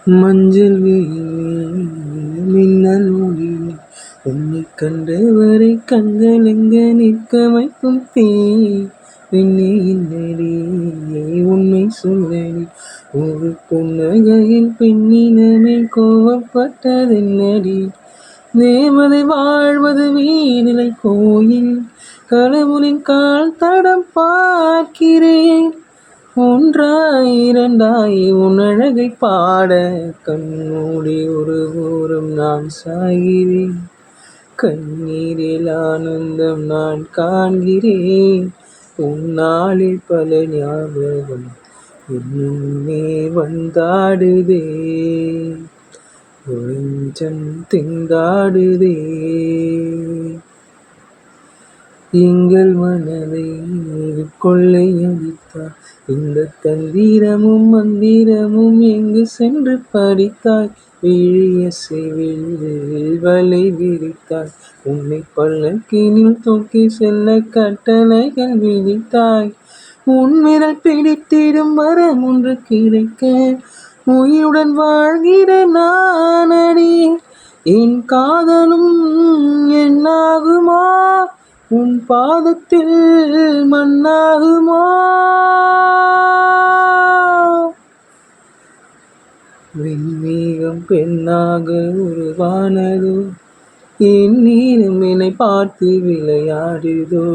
மஞ்சள் வெயில் மின்னல் ஒளி உன்னை கண்டவரை கண்கள் எங்க நிற்க வைக்கும் தீ என்னை இல்லடி உண்மை சொல்லடி ஒரு புன்னகையில் பெண்ணினமே கோவப்பட்டதென்னடி தேவதை வாழ்வது வீணிலை கோயில் கடவுளின் கால் தடம் பார்க்கிறேன் ஒன்றாய் இரண்டாய் உன் அழகை பாட கண்மூடி ஒரு ஓரம் நான் சாகிறேன் கண்ணீரில் ஆனந்தம் நான் காண்கிறேன் உன்னாலே பல ஞாபகம் இன்னுமே வந்தாடுதே கொஞ்சம் திண்டாடுதே எங்கள் மனதை கொள்ளையடித்தாய் இந்த தந்திரமும் மந்திரமும் எங்கு சென்று படித்தாய் விழிய செவிலில் வலை விரித்தாய் உன்னை பல்லக்கினில் தூக்கி செல்ல கட்டளைகள் விதித்தாய் உன் விரல் பிடித்திடும் மரம் ஒன்று கிடைக்க உயிருடன் வாழ்கிற நானடி என் காதலும் என்னாகுமா உன் பாதத்தில் மண்ணாகுமா வெண்மேகம் பெண்ணாக உருவானதோ என் நீளம் என்னை பார்த்து விளையாடுதோ